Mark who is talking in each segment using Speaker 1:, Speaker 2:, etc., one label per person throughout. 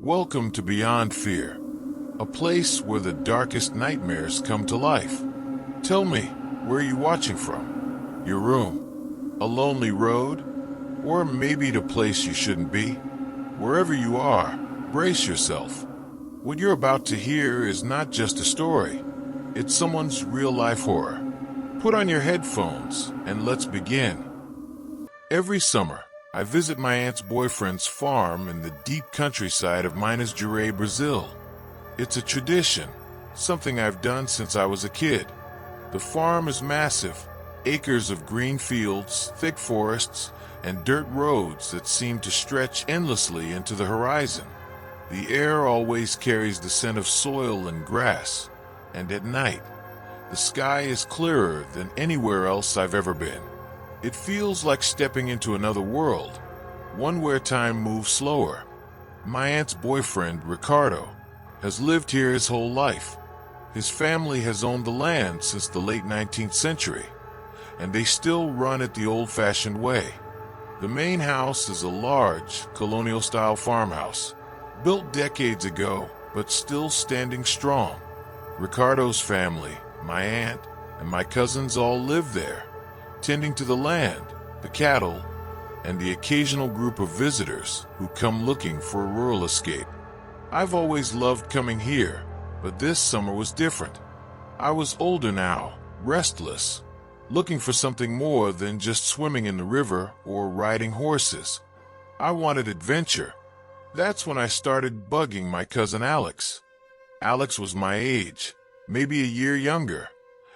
Speaker 1: Welcome to Beyond Fear, a place where the darkest nightmares come to life. Tell me, where are you watching from? Your room? A lonely road? Or maybe the place you shouldn't be? Wherever you are, brace yourself. What you're about to hear is not just a story. It's someone's real-life horror. Put on your headphones and let's begin. Every summer, I visit my aunt's boyfriend's farm in the deep countryside of Minas Gerais, Brazil. It's a tradition, something I've done since I was a kid. The farm is massive, acres of green fields, thick forests, and dirt roads that seem to stretch endlessly into the horizon. The air always carries the scent of soil and grass, and at night, the sky is clearer than anywhere else I've ever been. It feels like stepping into another world, one where time moves slower. My aunt's boyfriend, Ricardo, has lived here his whole life. His family has owned the land since the late 19th century, and they still run it the old-fashioned way. The main house is a large, colonial-style farmhouse, built decades ago, but still standing strong. Ricardo's family, my aunt, and my cousins all live there, tending to the land, the cattle, and the occasional group of visitors who come looking for a rural escape. I've always loved coming here, but this summer was different. I was older now, restless, looking for something more than just swimming in the river or riding horses. I wanted adventure. That's when I started bugging my cousin Alex. Alex was my age, maybe a year younger,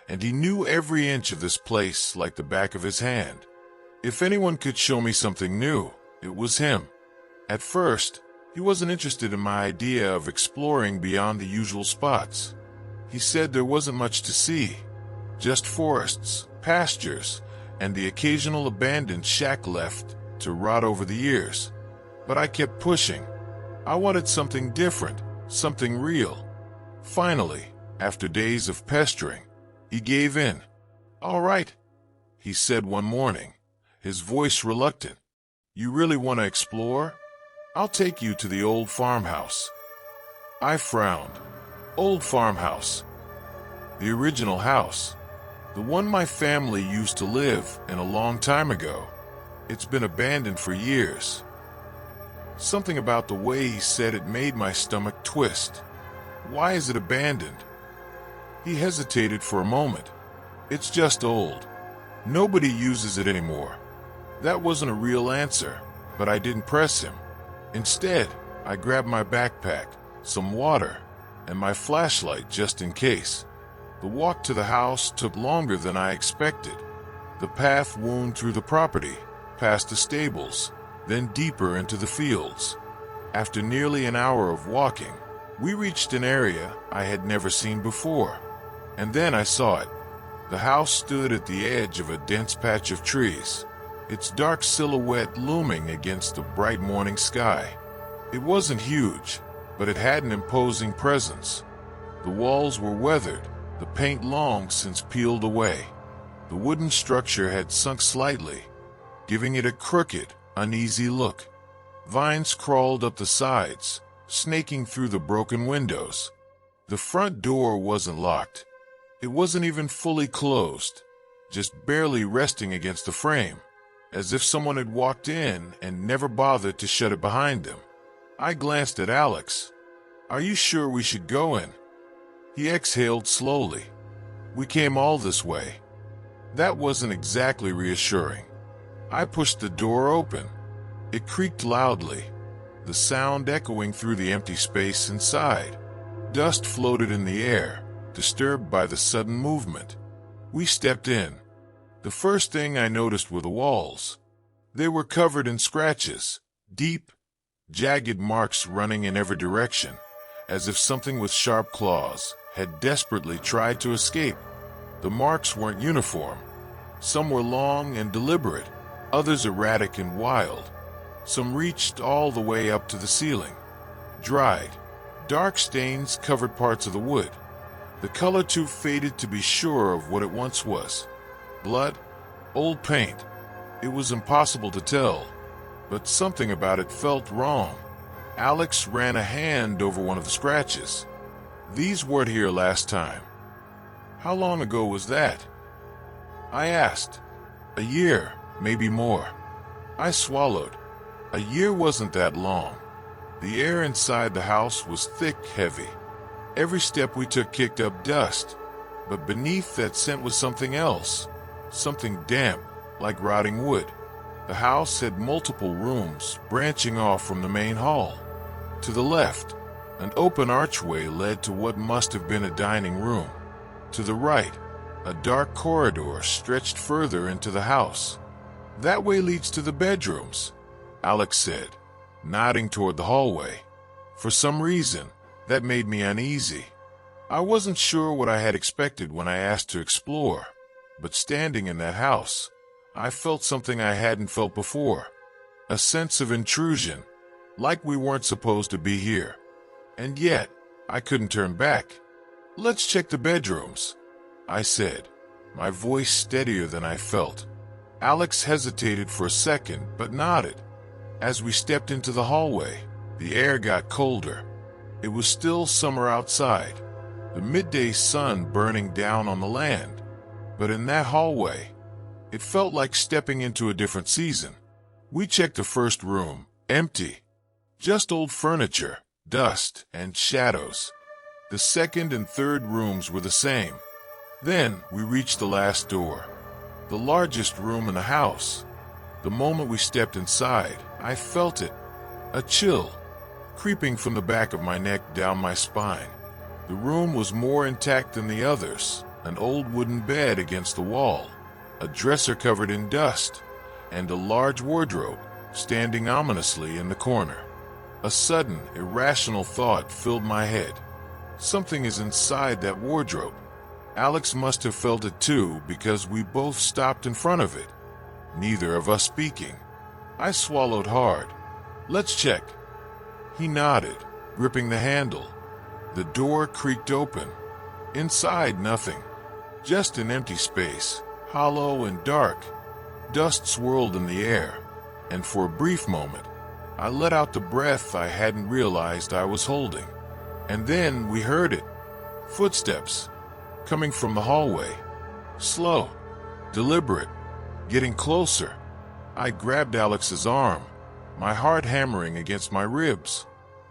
Speaker 1: and he knew every inch of this place like the back of his hand. If anyone could show me something new, it was him. At first, he wasn't interested in my idea of exploring beyond the usual spots. He said there wasn't much to see, just forests, pastures, and the occasional abandoned shack left to rot over the years. But I kept pushing. I wanted something different, something real. Finally, after days of pestering, he gave in. "All right," he said one morning, his voice reluctant. "You really want to explore? I'll take you to the old farmhouse." I frowned. Old farmhouse. The original house. The one my family used to live in a long time ago. It's been abandoned for years. Something about the way he said it made my stomach twist. Why is it abandoned? He hesitated for a moment. "It's just old. Nobody uses it anymore." That wasn't a real answer, but I didn't press him. Instead, I grabbed my backpack, some water, and my flashlight just in case. The walk to the house took longer than I expected. The path wound through the property, past the stables, then deeper into the fields. After nearly an hour of walking, we reached an area I had never seen before. And then I saw it. The house stood at the edge of a dense patch of trees, its dark silhouette looming against the bright morning sky. It wasn't huge, but it had an imposing presence. The walls were weathered, the paint long since peeled away. The wooden structure had sunk slightly, giving it a crooked, uneasy look. Vines crawled up the sides, snaking through the broken windows. The front door wasn't locked. It wasn't even fully closed, just barely resting against the frame, as if someone had walked in and never bothered to shut it behind them. I glanced at Alex. "Are you sure we should go in?" He exhaled slowly. "We came all this way." That wasn't exactly reassuring. I pushed the door open. It creaked loudly, the sound echoing through the empty space inside. Dust floated in the air, disturbed by the sudden movement. We stepped in. The first thing I noticed were the walls. They were covered in scratches, deep, jagged marks running in every direction, as if something with sharp claws had desperately tried to escape. The marks weren't uniform. Some were long and deliberate, others erratic and wild. Some reached all the way up to the ceiling. Dried, dark stains covered parts of the wood. The color too faded to be sure of what it once was. Blood? Old paint? It was impossible to tell, but something about it felt wrong. Alex ran a hand over one of the scratches. "These weren't here last time." "How long ago was that?" I asked. "A year, maybe more." I swallowed. A year wasn't that long. The air inside the house was thick, heavy. Every step we took kicked up dust, but beneath that scent was something else, something damp, like rotting wood. The house had multiple rooms branching off from the main hall. To the left, an open archway led to what must have been a dining room. To the right, a dark corridor stretched further into the house. "That way leads to the bedrooms," Alex said, nodding toward the hallway. For some reason, that made me uneasy. I wasn't sure what I had expected when I asked to explore, but standing in that house, I felt something I hadn't felt before. A sense of intrusion, like we weren't supposed to be here. And yet, I couldn't turn back. "Let's check the bedrooms," I said, my voice steadier than I felt. Alex hesitated for a second, but nodded. As we stepped into the hallway, the air got colder. It was still summer outside, the midday sun burning down on the land. But in that hallway, it felt like stepping into a different season. We checked the first room, empty. Just old furniture, dust, and shadows. The second and third rooms were the same. Then we reached the last door, the largest room in the house. The moment we stepped inside, I felt it, a chill, creeping from the back of my neck down my spine. The room was more intact than the others, an old wooden bed against the wall, a dresser covered in dust, and a large wardrobe standing ominously in the corner. A sudden, irrational thought filled my head. Something is inside that wardrobe. Alex must have felt it too, because we both stopped in front of it, neither of us speaking. I swallowed hard. "Let's check." He nodded, gripping the handle. The door creaked open. Inside, nothing. Just an empty space, hollow and dark. Dust swirled in the air, and for a brief moment, I let out the breath I hadn't realized I was holding. And then we heard it. Footsteps, coming from the hallway. Slow, deliberate, getting closer. I grabbed Alex's arm, my heart hammering against my ribs.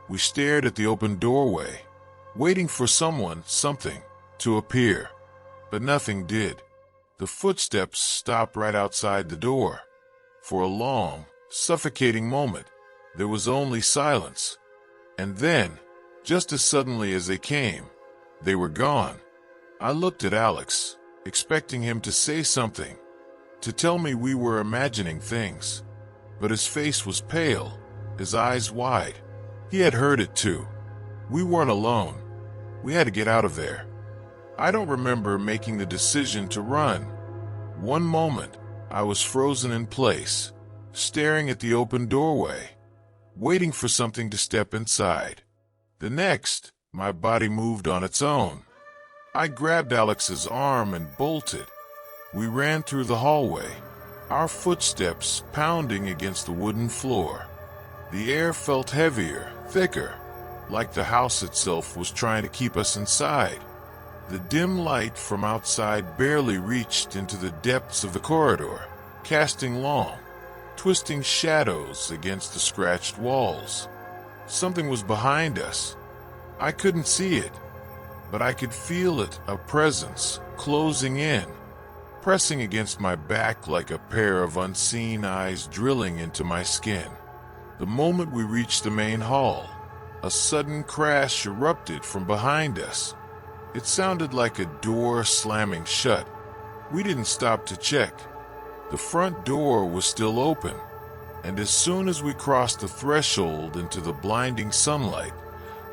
Speaker 1: We stared at the open doorway, waiting for someone, something, to appear. But nothing did. The footsteps stopped right outside the door. For a long, suffocating moment, there was only silence. And then, just as suddenly as they came, they were gone. I looked at Alex, expecting him to say something, to tell me we were imagining things. But his face was pale, his eyes wide. He had heard it too. We weren't alone. We had to get out of there. I don't remember making the decision to run. One moment, I was frozen in place, staring at the open doorway, waiting for something to step inside. The next, my body moved on its own. I grabbed Alex's arm and bolted. We ran through the hallway, our footsteps pounding against the wooden floor. The air felt heavier, thicker, like the house itself was trying to keep us inside. The dim light from outside barely reached into the depths of the corridor, casting long, twisting shadows against the scratched walls. Something was behind us. I couldn't see it, but I could feel it, a presence, closing in, pressing against my back like a pair of unseen eyes drilling into my skin. The moment we reached the main hall, a sudden crash erupted from behind us. It sounded like a door slamming shut. We didn't stop to check. The front door was still open, and as soon as we crossed the threshold into the blinding sunlight,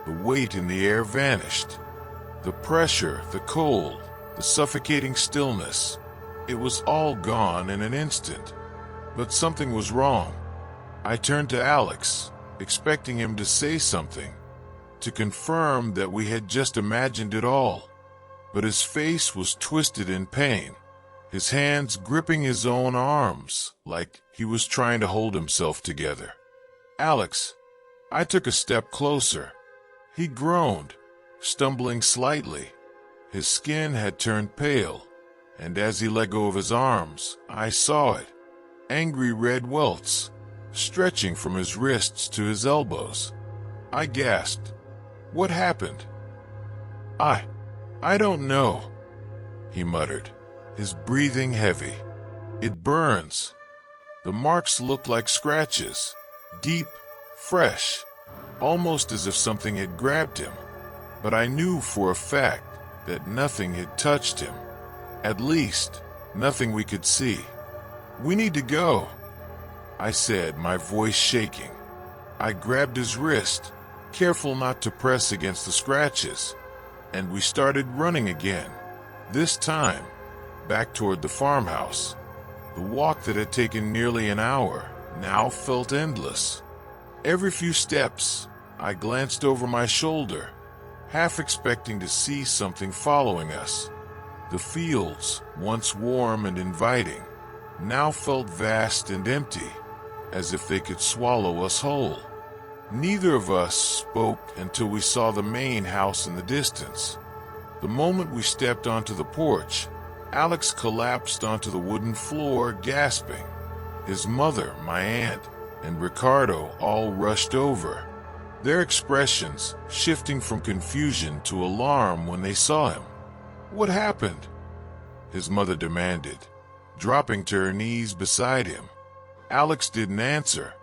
Speaker 1: the weight in the air vanished. The pressure, the cold, the suffocating stillness, it was all gone in an instant. But something was wrong. I turned to Alex, expecting him to say something, to confirm that we had just imagined it all. But his face was twisted in pain, his hands gripping his own arms like he was trying to hold himself together. "Alex," I took a step closer. He groaned, stumbling slightly. His skin had turned pale, and as he let go of his arms, I saw it. Angry red welts, stretching from his wrists to his elbows. I gasped. What happened? I don't know, he muttered, his breathing heavy. It burns. The marks looked like scratches, deep, fresh, almost as if something had grabbed him. But I knew for a fact that nothing had touched him. At least, nothing we could see. We need to go, I said, my voice shaking. I grabbed his wrist, careful not to press against the scratches, and we started running again. This time, back toward the farmhouse. The walk that had taken nearly an hour now felt endless. Every few steps, I glanced over my shoulder, half expecting to see something following us. The fields, once warm and inviting, now felt vast and empty, as if they could swallow us whole. Neither of us spoke until we saw the main house in the distance. The moment we stepped onto the porch, Alex collapsed onto the wooden floor, gasping. His mother, my aunt, and Ricardo all rushed over, their expressions shifting from confusion to alarm when they saw him. What happened? His mother demanded, dropping to her knees beside him. Alex didn't answer.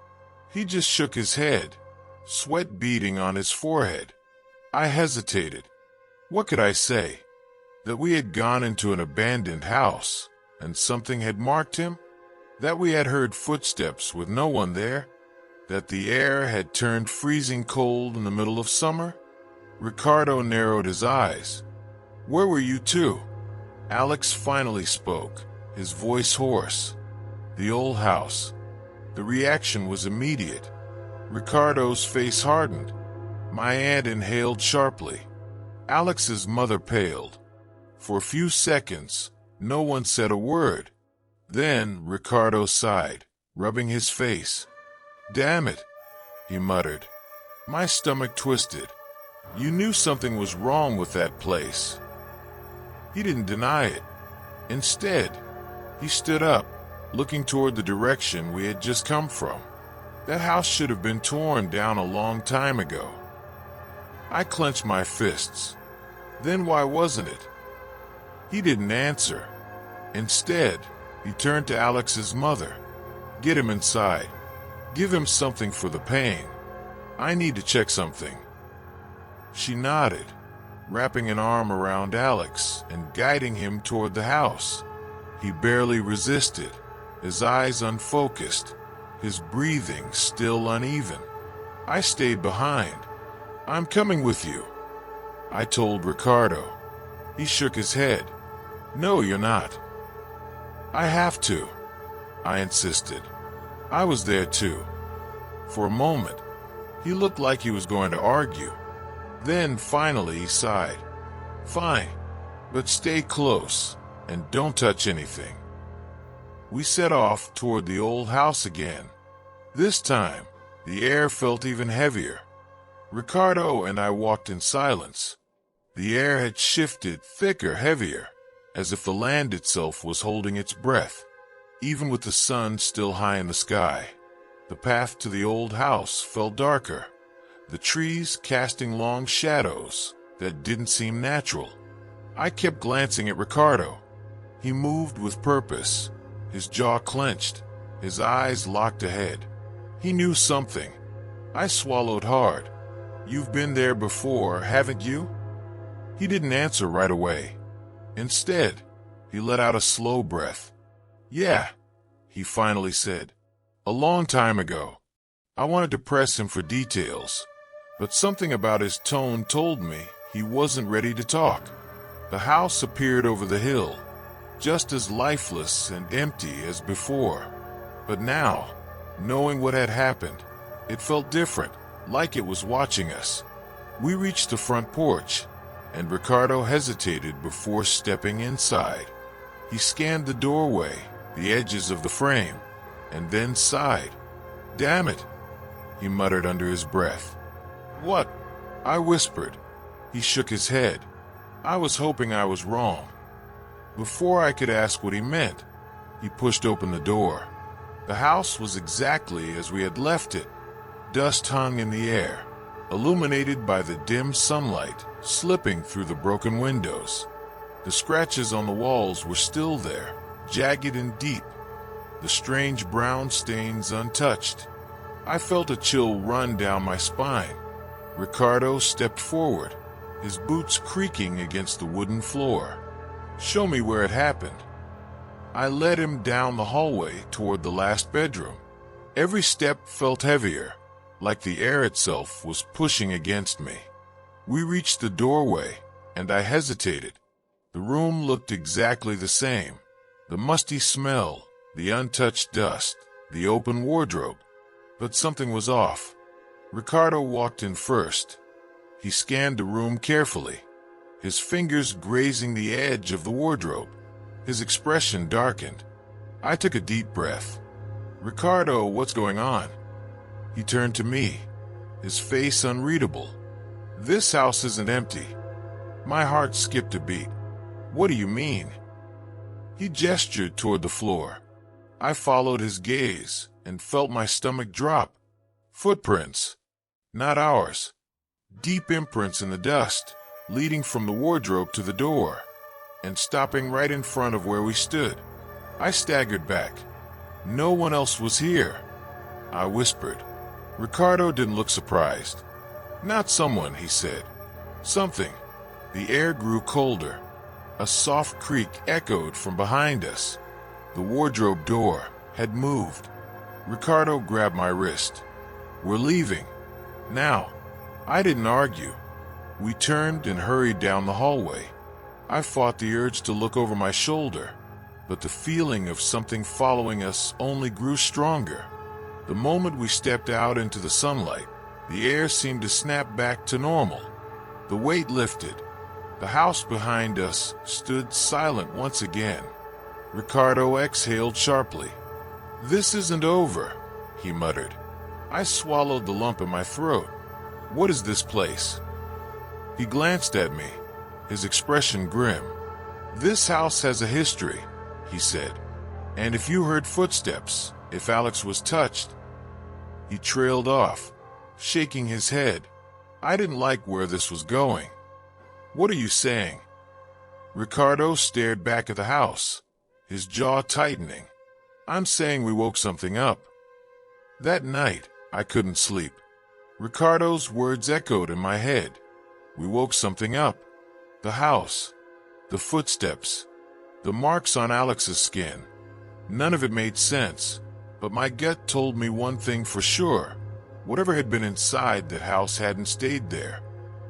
Speaker 1: He just shook his head, sweat beading on his forehead. I hesitated. What could I say? That we had gone into an abandoned house, and something had marked him? That we had heard footsteps with no one there? That the air had turned freezing cold in the middle of summer? Ricardo narrowed his eyes. Where were you two? Alex finally spoke, his voice hoarse. The old house. The reaction was immediate. Ricardo's face hardened. My aunt inhaled sharply. Alex's mother paled. For a few seconds, no one said a word. Then Ricardo sighed, rubbing his face. Damn it, he muttered. My stomach twisted. You knew something was wrong with that place. He didn't deny it. Instead, he stood up, looking toward the direction we had just come from. That house should have been torn down a long time ago. I clenched my fists. Then why wasn't it? He didn't answer. Instead, he turned to Alex's mother. Get him inside. Give him something for the pain. I need to check something. She nodded, wrapping an arm around Alex and guiding him toward the house. He barely resisted, his eyes unfocused, his breathing still uneven. I stayed behind. I'm coming with you, I told Ricardo. He shook his head. No, you're not. I have to, I insisted. I was there too. For a moment, he looked like he was going to argue. Then finally he sighed. Fine, but stay close and don't touch anything. We set off toward the old house again. This time, the air felt even heavier. Ricardo and I walked in silence. The air had shifted thicker, heavier, as if the land itself was holding its breath. Even with the sun still high in the sky, the path to the old house felt darker, the trees casting long shadows that didn't seem natural. I kept glancing at Ricardo. He moved with purpose, his jaw clenched, his eyes locked ahead. He knew something. I swallowed hard. You've been there before, haven't you? He didn't answer right away. Instead, he let out a slow breath. Yeah, he finally said. A long time ago. I wanted to press him for details, but something about his tone told me he wasn't ready to talk. The house appeared over the hill, just as lifeless and empty as before. But now, knowing what had happened, it felt different, like it was watching us. We reached the front porch, and Ricardo hesitated before stepping inside. He scanned the doorway, the edges of the frame, and then sighed. Damn it, he muttered under his breath. What? I whispered. He shook his head. I was hoping I was wrong. Before I could ask what he meant, he pushed open the door. The house was exactly as we had left it. Dust hung in the air, illuminated by the dim sunlight slipping through the broken windows. The scratches on the walls were still there, jagged and deep, the strange brown stains untouched. I felt a chill run down my spine. Ricardo stepped forward, his boots creaking against the wooden floor. Show me where it happened. I led him down the hallway toward the last bedroom. Every step felt heavier, like the air itself was pushing against me. We reached the doorway, and I hesitated. The room looked exactly the same. The musty smell, the untouched dust, the open wardrobe. But something was off. Ricardo walked in first. He scanned the room carefully, his fingers grazing the edge of the wardrobe. His expression darkened. I took a deep breath. Ricardo, what's going on? He turned to me, his face unreadable. This house isn't empty. My heart skipped a beat. What do you mean? He gestured toward the floor. I followed his gaze and felt my stomach drop. Footprints. Not ours. Deep imprints in the dust, leading from the wardrobe to the door, and stopping right in front of where we stood. I staggered back. No one else was here. I whispered. Ricardo didn't look surprised. Not someone, he said. Something. The air grew colder. A soft creak echoed from behind us. The wardrobe door had moved. Ricardo grabbed my wrist. We're leaving. Now. I didn't argue. We turned and hurried down the hallway. I fought the urge to look over my shoulder, but the feeling of something following us only grew stronger. The moment we stepped out into the sunlight, the air seemed to snap back to normal. The weight lifted. The house behind us stood silent once again. Ricardo exhaled sharply. This isn't over, he muttered. I swallowed the lump in my throat. What is this place? He glanced at me, his expression grim. This house has a history, he said. And if you heard footsteps, if Alex was touched. He trailed off, shaking his head. I didn't like where this was going. What are you saying? Ricardo stared back at the house, his jaw tightening. I'm saying we woke something up. That night, I couldn't sleep. Ricardo's words echoed in my head. We woke something up. The house, the footsteps, the marks on Alex's skin. None of it made sense, but my gut told me one thing for sure. Whatever had been inside that house hadn't stayed there.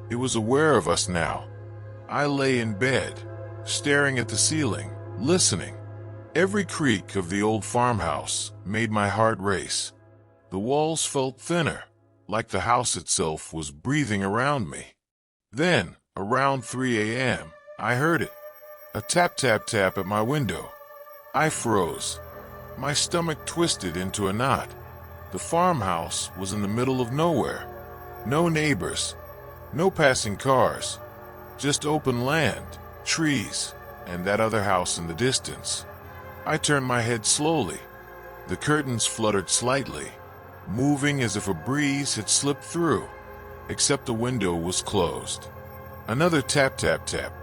Speaker 1: It was aware of us now. I lay in bed, staring at the ceiling, listening. Every creak of the old farmhouse made my heart race. The walls felt thinner, like the house itself was breathing around me. Then, around 3 a.m., I heard it. A tap tap tap at my window. I froze. My stomach twisted into a knot. The farmhouse was in the middle of nowhere. No neighbors, no passing cars, just open land, trees, and that other house in the distance. I turned my head slowly. The curtains fluttered slightly, moving as if a breeze had slipped through, except the window was closed. Another tap tap tap.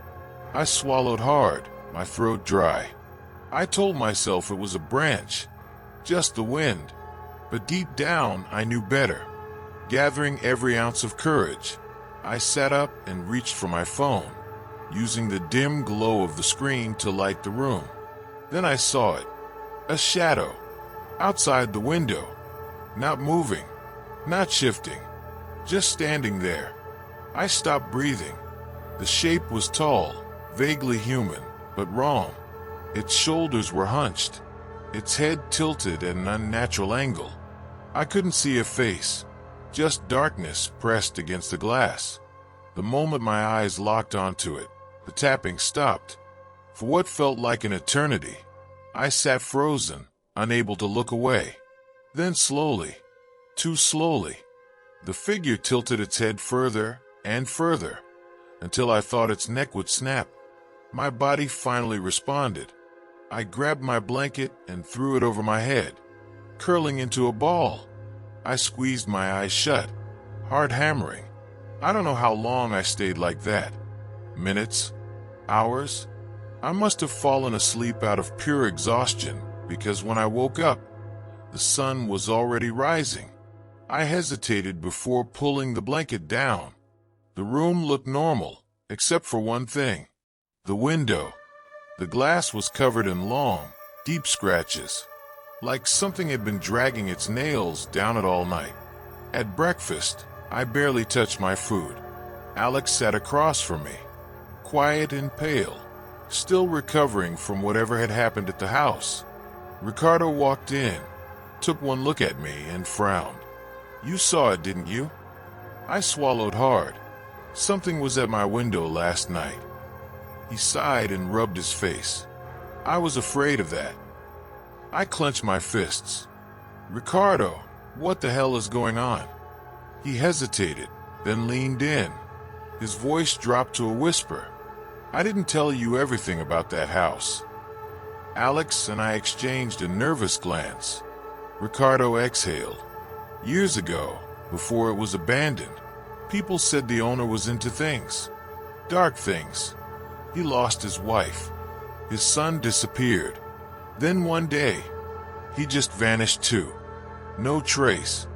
Speaker 1: I swallowed hard, my throat dry. I told myself it was a branch, just the wind, but deep down I knew better. Gathering every ounce of courage, I sat up and reached for my phone, using the dim glow of the screen to light the room. Then I saw it, a shadow, outside the window, not moving, not shifting, just standing there. I stopped breathing. The shape was tall, vaguely human, but wrong. Its shoulders were hunched, its head tilted at an unnatural angle. I couldn't see a face, just darkness pressed against the glass. The moment my eyes locked onto it, the tapping stopped. For what felt like an eternity, I sat frozen, unable to look away. Then slowly, too slowly. The figure tilted its head further and further, until I thought its neck would snap. My body finally responded. I grabbed my blanket and threw it over my head, curling into a ball. I squeezed my eyes shut, heart hammering. I don't know how long I stayed like that. Minutes? Hours? I must have fallen asleep out of pure exhaustion, because when I woke up, the sun was already rising. I hesitated before pulling the blanket down. The room looked normal, except for one thing. The window. The glass was covered in long, deep scratches, like something had been dragging its nails down it all night. At breakfast, I barely touched my food. Alex sat across from me, quiet and pale, still recovering from whatever had happened at the house. Ricardo walked in, took one look at me, and frowned. "You saw it, didn't you?" I swallowed hard. Something was at my window last night. He sighed and rubbed his face. I was afraid of that. I clenched my fists. "Ricardo, what the hell is going on?" He hesitated, then leaned in. His voice dropped to a whisper. "I didn't tell you everything about that house." Alex and I exchanged a nervous glance. Ricardo exhaled. "Years ago, before it was abandoned, people said the owner was into things. Dark things. He lost his wife. His son disappeared. Then one day, he just vanished too. No trace.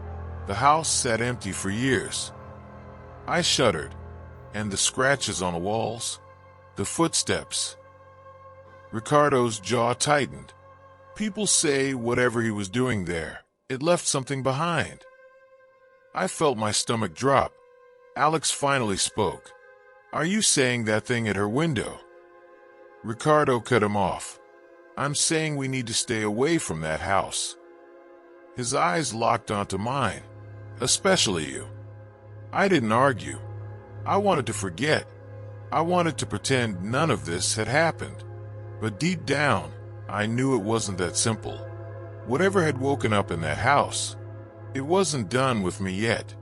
Speaker 1: The house sat empty for years." I shuddered. And the scratches on the walls? The footsteps? Ricardo's jaw tightened. "People say whatever he was doing there, it left something behind." I felt my stomach drop. Alex finally spoke. "Are you saying that thing at her window?" Ricardo cut him off. "I'm saying we need to stay away from that house." His eyes locked onto mine. "Especially you." I didn't argue. I wanted to forget. I wanted to pretend none of this had happened. But deep down, I knew it wasn't that simple. Whatever had woken up in that house, it wasn't done with me yet.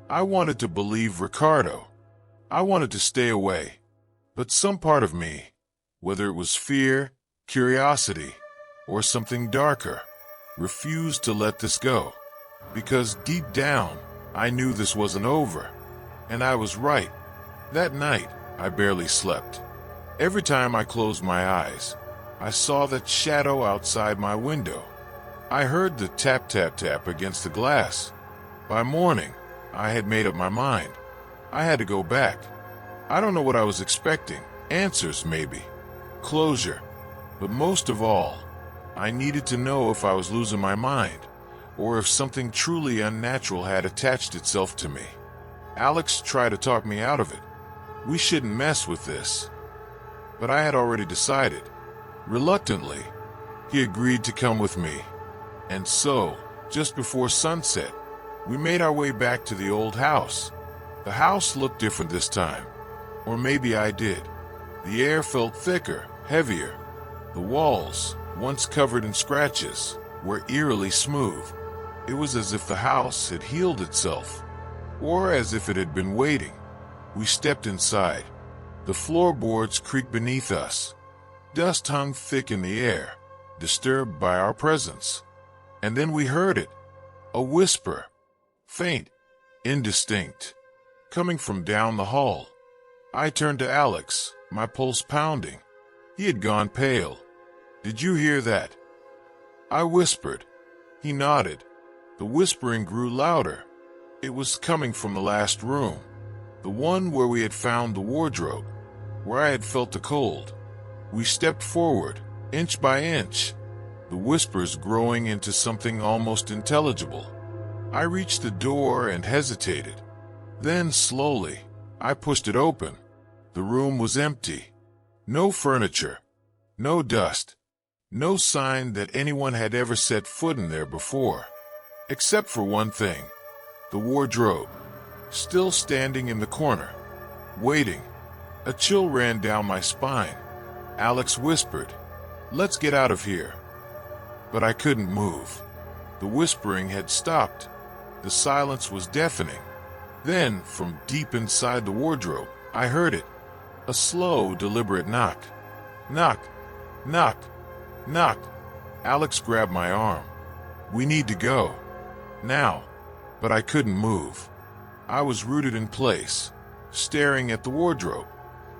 Speaker 1: I wanted to believe Ricardo. I wanted to stay away. But some part of me, whether it was fear, curiosity, or something darker, refused to let this go. Because deep down, I knew this wasn't over. And I was right. That night, I barely slept. Every time I closed my eyes, I saw that shadow outside my window. I heard the tap-tap-tap against the glass. By morning, I had made up my mind. I had to go back. I don't know what I was expecting. Answers, maybe. Closure. But most of all, I needed to know if I was losing my mind, or if something truly unnatural had attached itself to me. Alex tried to talk me out of it. We shouldn't mess with this. But I had already decided. Reluctantly, he agreed to come with me. And so, just before sunset, we made our way back to the old house. The house looked different this time. Or maybe I did. The air felt thicker, heavier. The walls, once covered in scratches, were eerily smooth. It was as if the house had healed itself, or as if it had been waiting. We stepped inside. The floorboards creaked beneath us. Dust hung thick in the air, disturbed by our presence. And then we heard it, a whisper, faint, indistinct, coming from down the hall. I turned to Alex, my pulse pounding. He had gone pale. "Did you hear that?" I whispered. He nodded. The whispering grew louder. It was coming from the last room, the one where we had found the wardrobe, where I had felt the cold. We stepped forward, inch by inch, the whispers growing into something almost intelligible. I reached the door and hesitated. Then, slowly, I pushed it open. The room was empty. No furniture, no dust, no sign that anyone had ever set foot in there before. Except for one thing, the wardrobe, still standing in the corner, waiting. A chill ran down my spine. Alex whispered, "Let's get out of here." But I couldn't move. The whispering had stopped. The silence was deafening. Then, from deep inside the wardrobe, I heard it. A slow, deliberate knock. Knock, knock, knock. Alex grabbed my arm. We need to go. Now. But I couldn't move. I was rooted in place, staring at the wardrobe.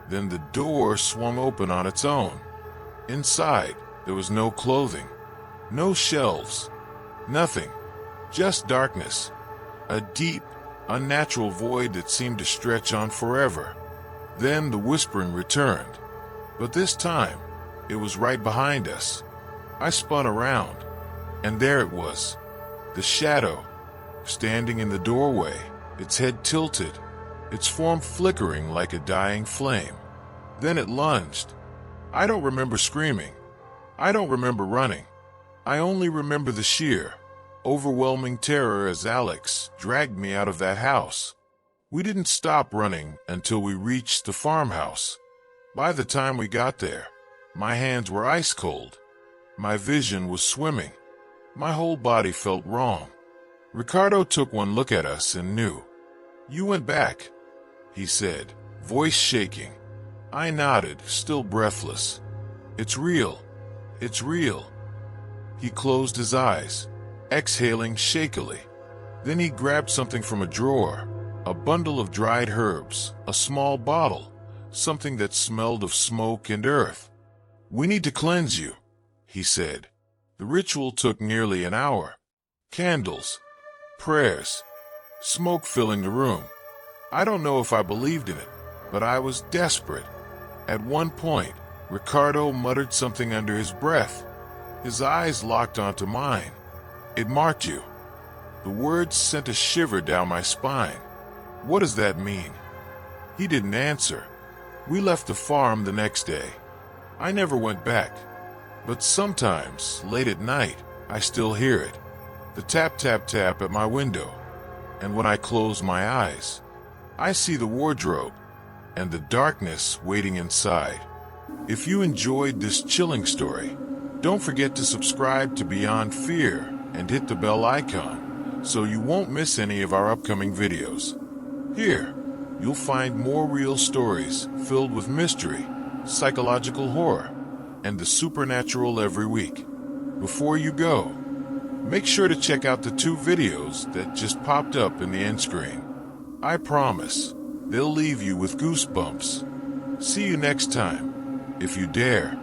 Speaker 1: Then the door swung open on its own. Inside, there was no clothing, no shelves, nothing, just darkness. A deep, unnatural void that seemed to stretch on forever. Then the whispering returned. But this time, it was right behind us. I spun around, and there it was, the shadow, standing in the doorway, its head tilted, its form flickering like a dying flame. Then it lunged. I don't remember screaming. I don't remember running. I only remember the sheer, overwhelming terror as Alex dragged me out of that house. We didn't stop running until we reached the farmhouse. By the time we got there, my hands were ice cold. My vision was swimming. My whole body felt wrong. Ricardo took one look at us and knew. You went back, he said, voice shaking. I nodded, still breathless. It's real. It's real. He closed his eyes, exhaling shakily. Then he grabbed something from a drawer, a bundle of dried herbs, a small bottle, something that smelled of smoke and earth. We need to cleanse you, he said. The ritual took nearly an hour. Candles, prayers, smoke filling the room. I don't know if I believed in it, but I was desperate. At one point, Ricardo muttered something under his breath. His eyes locked onto mine. It marked you. The words sent a shiver down my spine. What does that mean? He didn't answer. We left the farm the next day. I never went back. But sometimes, late at night, I still hear it. The tap, tap, tap at my window. And when I close my eyes, I see the wardrobe and the darkness waiting inside. If you enjoyed this chilling story, don't forget to subscribe to Beyond Fear and hit the bell icon so you won't miss any of our upcoming videos. Here, you'll find more real stories filled with mystery, psychological horror, and the supernatural every week. Before you go, make sure to check out the 2 videos that just popped up in the end screen. I promise, they'll leave you with goosebumps. See you next time, if you dare.